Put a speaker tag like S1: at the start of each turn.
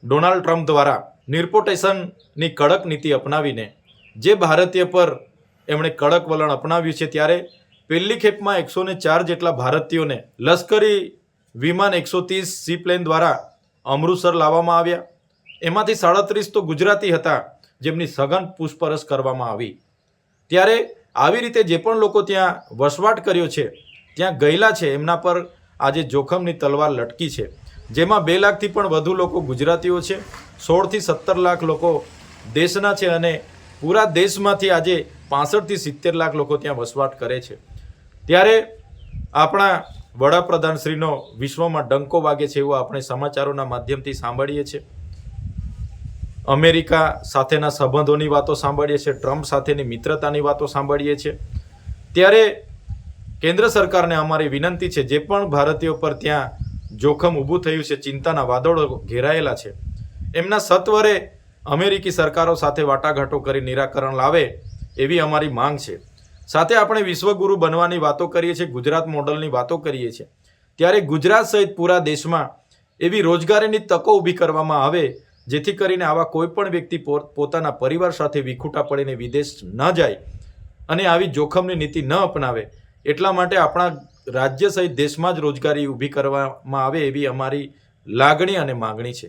S1: Donald Trump દ્વારા નિર્પોટેશનની કડક નીતિ અપનાવીને જે ભારતીય પર એમણે કડક વલણ અપનાવ્યું છે, ત્યારે પહેલી ખેપમાં 104 જેટલા ભારતીયોને લશ્કરી વિમાન 130 સીપ્લેન દ્વારા અમૃતસર લાવવામાં આવ્યા. એમાંથી 37 તો ગુજરાતી હતા, જેમની સઘન પૂછપરછ કરવામાં આવી. ત્યારે આવી રીતે જે પણ લોકો ત્યાં વસવાટ કર્યો છે, ત્યાં ગયેલા છે, એમના પર આજે જોખમની તલવાર લટકી છે, જેમાં 2 લાખથી પણ વધુ લોકો ગુજરાતીઓ છે, 16 થી 17 લાખ લોકો દેશના છે અને પૂરા દેશમાંથી આજે 65 થી 70 લાખ લોકો ત્યાં વસવાટ કરે છે. ત્યારે આપણા વડાપ્રધાનશ્રીનો વિશ્વમાં ડંકો વાગે છે એવું આપણે સમાચારોના માધ્યમથી સાંભળીએ છીએ. અમેરિકા સાથેના સંબંધોની વાતો સાંભળીએ છીએ, ટ્રમ્પ સાથેની મિત્રતાની વાતો સાંભળીએ છીએ. ત્યારે કેન્દ્ર સરકારને અમારી વિનંતી છે, જે પણ ભારતીયો પર ત્યાં જોખમ ઊભું થયું છે, ચિંતાના વાદળો ઘેરાયેલા છે, એમના સત્વરે અમેરિકી સરકારો સાથે વાટાઘાટો કરી નિરાકરણ લાવે એવી અમારી માંગ છે. સાથે આપણે વિશ્વગુરુ બનવાની વાતો કરીએ છીએ, ગુજરાત મોડલની વાતો કરીએ છીએ, ત્યારે ગુજરાત સહિત પૂરા દેશમાં એવી રોજગારીની તકો ઊભી કરવામાં આવે, જેથી કરીને આવા કોઈ પણ વ્યક્તિ પોતાના પરિવાર સાથે વિખૂટા પડીને વિદેશ ન જાય અને આવી જોખમની નીતિ ન અપનાવે. એટલા માટે આપણા રાજ્ય સહિત દેશમાં જ રોજગારી ઊભી કરવામાં આવે એવી અમારી લાગણી અને માગણી છે.